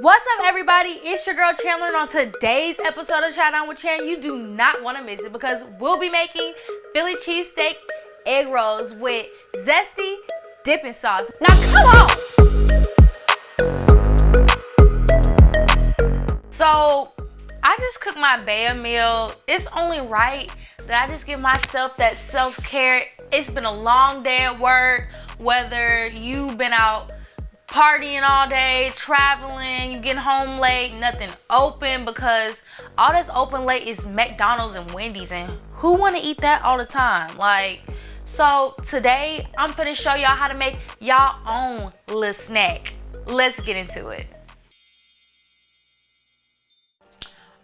What's up, everybody? It's your girl Chandler, and on today's episode of Chat On with Chan, you do not want to miss it because we'll be making Philly cheesesteak egg rolls with zesty dipping sauce. Now, come on! So, I just cooked my Bae meal. It's only right that I just give myself that self-care. It's been a long day at work, whether you've been out partying all day, traveling, you getting home late, nothing open, because all that's open late is McDonald's and Wendy's, and who want to eat that all the time? So today I'm gonna show y'all how to make y'all own little snack. Let's get into it.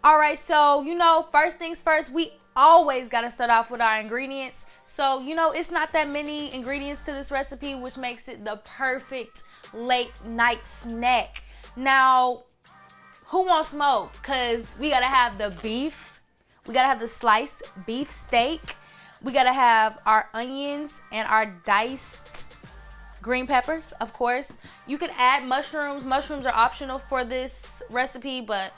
All right, so first things first, we always gotta start off with our ingredients. So it's not that many ingredients to this recipe, which makes it the perfect late night snack. Now, who wants smoke? Because we gotta have the beef, we gotta have the sliced beef steak, we gotta have our onions and our diced green peppers, of course. You can add mushrooms. Mushrooms are optional for this recipe, but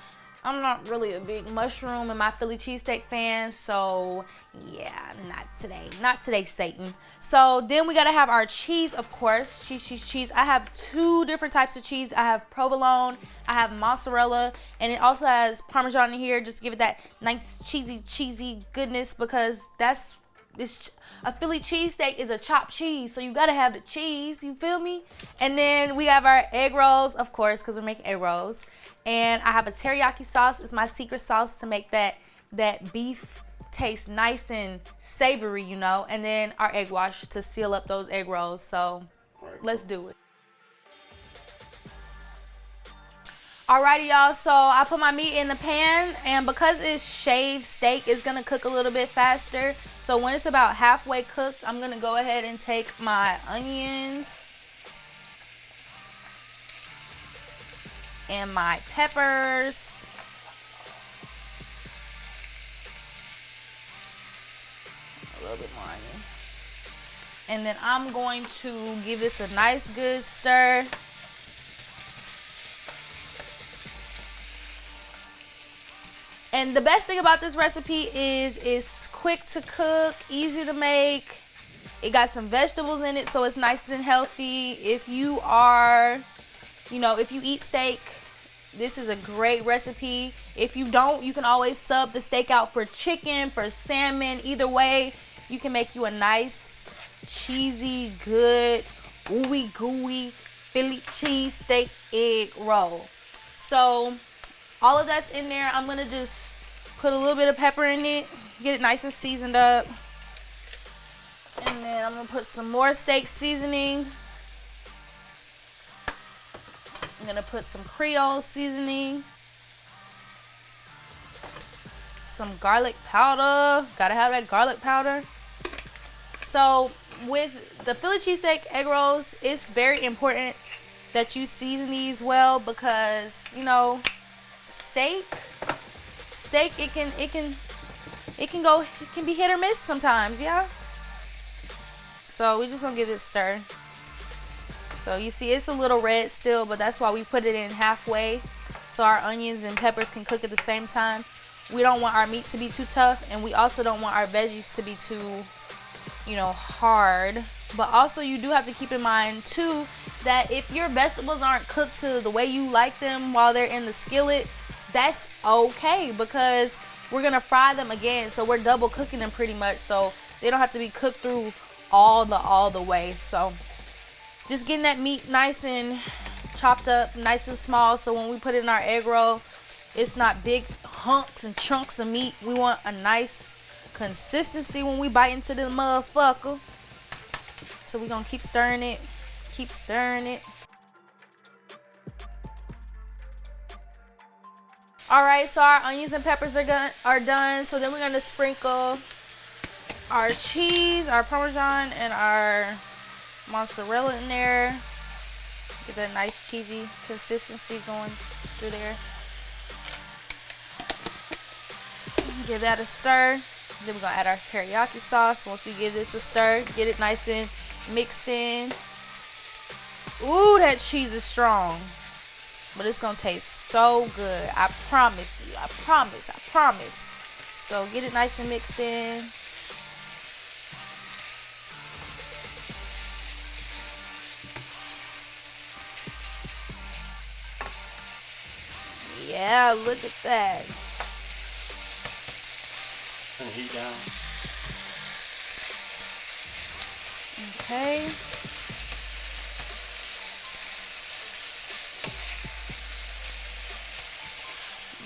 I'm not really a big mushroom and my Philly cheesesteak fan, so yeah, not today. Not today, Satan. So then we gotta have our cheese, of course. Cheese. I have two different types of cheese. I have provolone, I have mozzarella, and it also has Parmesan in here, just to give it that nice cheesy goodness, because a Philly cheesesteak is a chopped cheese, so you gotta have the cheese, you feel me? And then we have our egg rolls, of course, because we're making egg rolls. And I have a teriyaki sauce. It's my secret sauce to make that beef taste nice and savory, And then our egg wash to seal up those egg rolls. So let's do it. Alrighty, y'all, so I put my meat in the pan, and because it's shaved steak, it's gonna cook a little bit faster. So when it's about halfway cooked, I'm gonna go ahead and take my onions and my peppers. A little bit more onion. And then I'm going to give this a nice good stir. And the best thing about this recipe is it's quick to cook, easy to make. It got some vegetables in it, so it's nice and healthy. If you are, if you eat steak, this is a great recipe. If you don't, you can always sub the steak out for chicken, for salmon. Either way, you can make you a nice, cheesy, good, ooey gooey Philly cheesesteak egg roll. So all of that's in there. I'm gonna just put a little bit of pepper in it, get it nice and seasoned up. And then I'm gonna put some more steak seasoning. I'm gonna put some Creole seasoning, some garlic powder. Gotta have that garlic powder. So with the Philly cheesesteak egg rolls, it's very important that you season these well, because steak it can be hit or miss sometimes, yeah. So we're just gonna give it a stir. So you see it's a little red still, but that's why we put it in halfway, so our onions and peppers can cook at the same time. We don't want our meat to be too tough, and we also don't want our veggies to be too hard. But also you do have to keep in mind too that if your vegetables aren't cooked to the way you like them while they're in the skillet, that's okay, because we're gonna fry them again, so we're double cooking them pretty much, so they don't have to be cooked through all the way. So just getting that meat nice and chopped up, nice and small, so when we put it in our egg roll, it's not big hunks and chunks of meat. We want a nice consistency when we bite into the motherfucker. So we're gonna keep stirring it. Alright, so our onions and peppers are done. So then we're gonna sprinkle our cheese, our Parmesan, and our mozzarella in there. Get that nice cheesy consistency going through there. Give that a stir. Then we're gonna add our teriyaki sauce. Once we give this a stir, get it nice and mixed in. Ooh, that cheese is strong. but it's gonna taste so good. I promise you. I promise. I promise. So get it nice and mixed in. Yeah, look at that. Turn the heat down. Okay.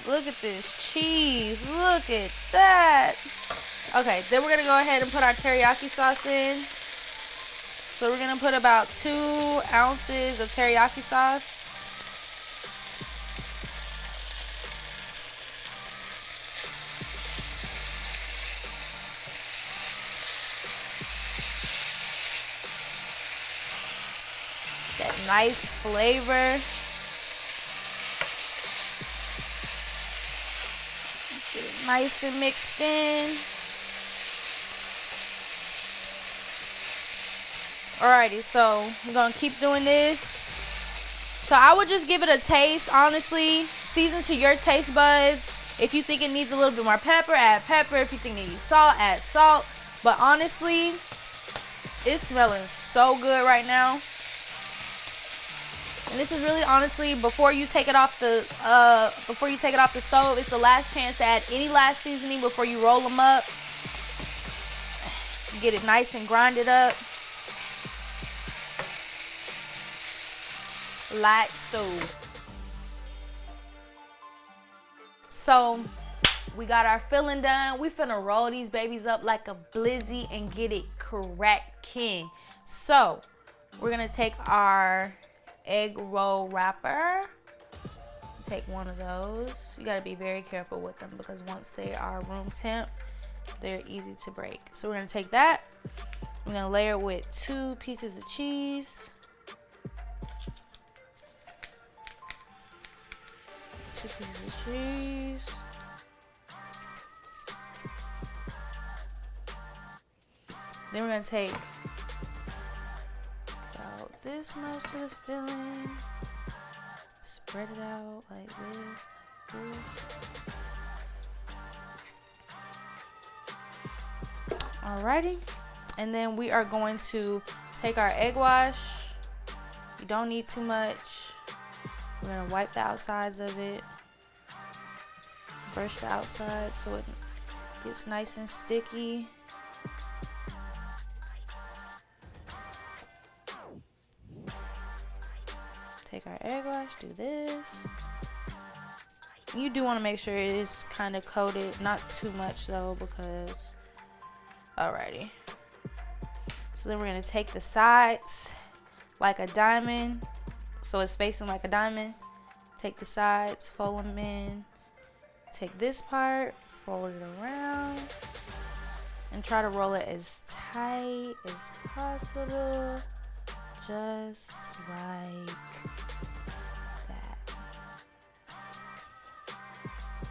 Look at this cheese. Look at that. Okay, then we're going to go ahead and put our teriyaki sauce in. So we're going to put about 2 ounces of teriyaki sauce. That nice flavor. Get it nice and mixed in. Alrighty, so we're gonna keep doing this. So I would just give it a taste, honestly. Season to your taste buds. If you think it needs a little bit more pepper, add pepper. If you think it needs salt, add salt. But honestly, it's smelling so good right now. And this is really honestly before you take it off the stove. It's the last chance to add any last seasoning before you roll them up. Get it nice and grinded up. Like so. So we got our filling done. We finna roll these babies up like a blizzy and get it cracking. So we're gonna take our egg roll wrapper. Take one of those. You gotta be very careful with them because once they are room temp, they're easy to break. So we're gonna take that. We're gonna layer it with 2 pieces of cheese. 2 pieces of cheese. Then we're gonna take about this much of the filling. Spread it out like this, Alrighty. And then we are going to take our egg wash. You don't need too much. We're gonna wipe the outsides of it. Brush the outside so it gets nice and sticky. Take our egg wash, do this. You do want to make sure it is kind of coated, not too much though, because alrighty. So then we're gonna take the sides like a diamond, so it's facing like a diamond. Take the sides, fold them in. Take this part, fold it around, and try to roll it as tight as possible. Just like that.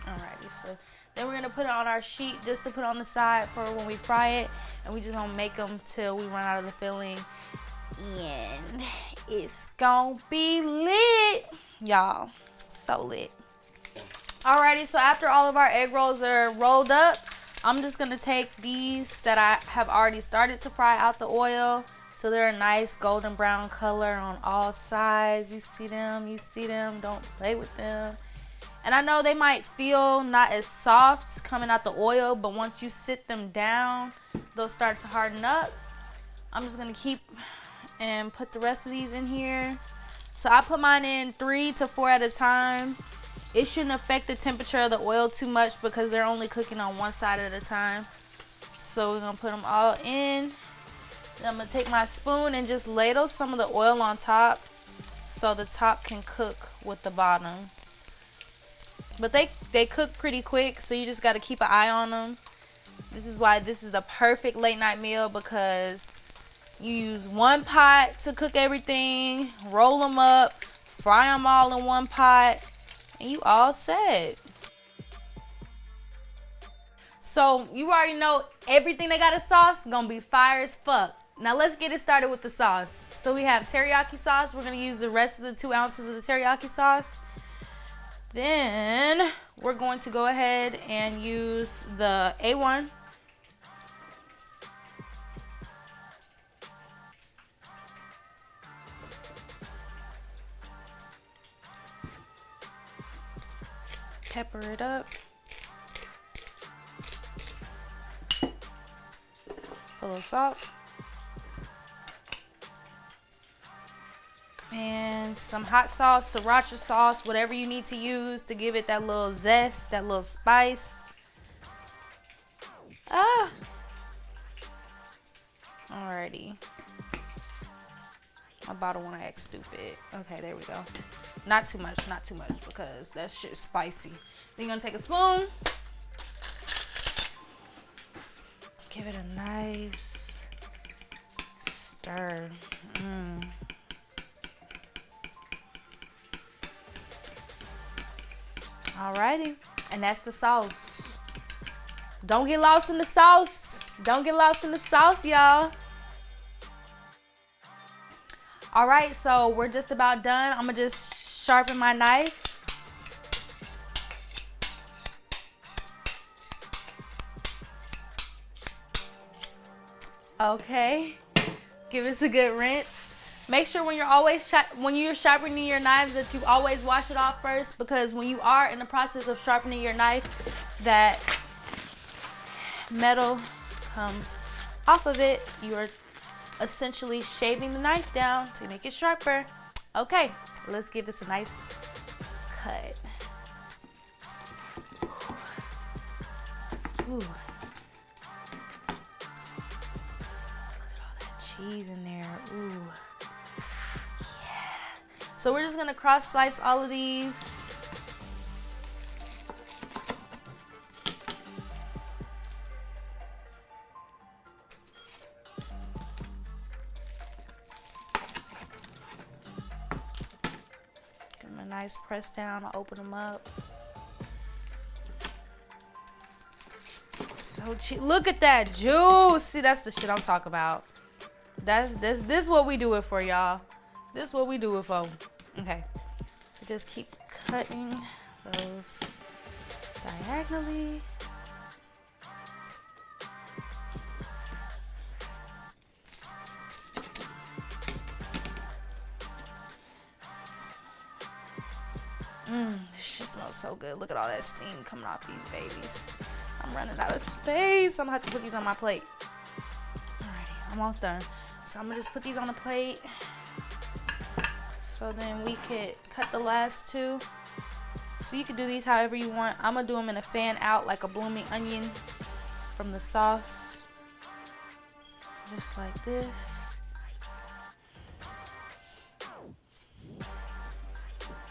Alrighty, so then we're gonna put it on our sheet just to put on the side for when we fry it, and we just gonna make them till we run out of the filling, and it's gonna be lit, y'all. So lit. Alrighty, so after all of our egg rolls are rolled up, I'm just gonna take these that I have already started to fry out the oil. So they're a nice golden brown color on all sides. You see them, don't play with them. And I know they might feel not as soft coming out the oil, but once you sit them down, they'll start to harden up. I'm just gonna keep and put the rest of these in here. So I put mine in 3 to 4 at a time. It shouldn't affect the temperature of the oil too much because they're only cooking on one side at a time. So we're gonna put them all in. Then I'm gonna take my spoon and just ladle some of the oil on top so the top can cook with the bottom. But they cook pretty quick, so you just gotta keep an eye on them. This is why this is the perfect late night meal, because you use one pot to cook everything, roll them up, fry them all in one pot, and you all set. So you already know everything that got a sauce gonna be fire as fuck. Now let's get it started with the sauce. So we have teriyaki sauce. We're gonna use the rest of the 2 ounces of the teriyaki sauce. Then we're going to go ahead and use the A1. Pepper it up. A little salt. And some hot sauce, sriracha sauce, whatever you need to use to give it that little zest, that little spice. Alrighty. My bottle wanna act stupid. Okay, there we go. Not too much because that shit's spicy. Then you're gonna take a spoon. Give it a nice stir. Alrighty, and that's the sauce. Don't get lost in the sauce. Don't get lost in the sauce, y'all. All right, so we're just about done. I'm gonna just sharpen my knife. Okay, give us a good rinse. Make sure when you're sharpening your knives that you always wash it off first, because when you are in the process of sharpening your knife, that metal comes off of it. You are essentially shaving the knife down to make it sharper. Okay, let's give this a nice cut. Ooh. Look at all that cheese in there. Ooh. So we're just gonna cross slice all of these. Give them a nice press down. I'll open them up. So cheap. Look at that juice. See, that's the shit I'm talking about. This is what we do it for, y'all. This is what we do it for. Okay, so just keep cutting those diagonally. This shit smells so good. Look at all that steam coming off these babies. I'm running out of space. I'm gonna have to put these on my plate. Alrighty, I'm almost done. So I'm gonna just put these on the plate. So then we could cut the last two. So you could do these however you want. I'm gonna do them in a fan out like a blooming onion from the sauce. Just like this.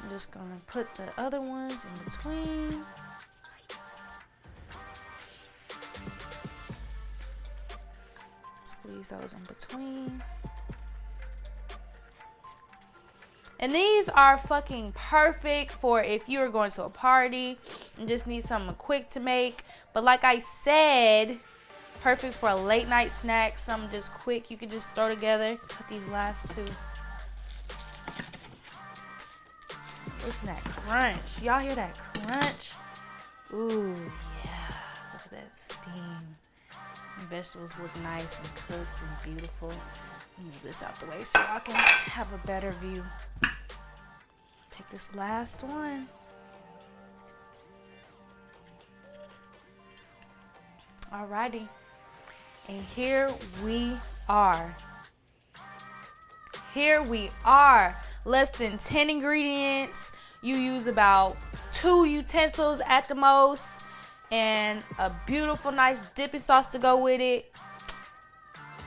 I'm just gonna put the other ones in between. Squeeze those in between. And these are fucking perfect for if you are going to a party and just need something quick to make. But like I said, perfect for a late night snack, something just quick you can just throw together. Cut these last two. Listen to that crunch. Y'all hear that crunch? Ooh, yeah. Look at that steam. The vegetables look nice and cooked and beautiful. Move this out the way so y'all can have a better view. Take this last one. Alrighty. And here we are. Here we are. Less than 10 ingredients. You use about 2 utensils at the most. And a beautiful, nice dipping sauce to go with it.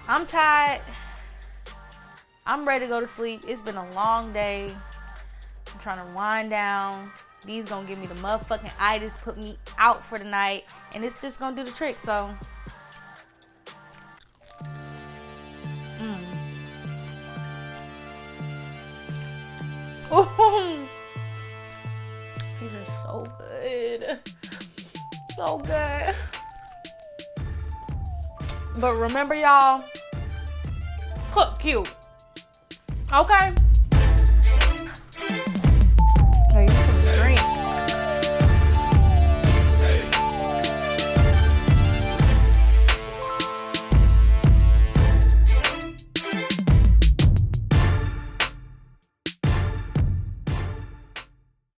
I'm tired. I'm ready to go to sleep. It's been a long day. I'm trying to wind down. These gonna give me the motherfucking itis, put me out for the night, and it's just gonna do the trick. So, Ooh. These are so good, so good. But remember, y'all, cook cute. Okay.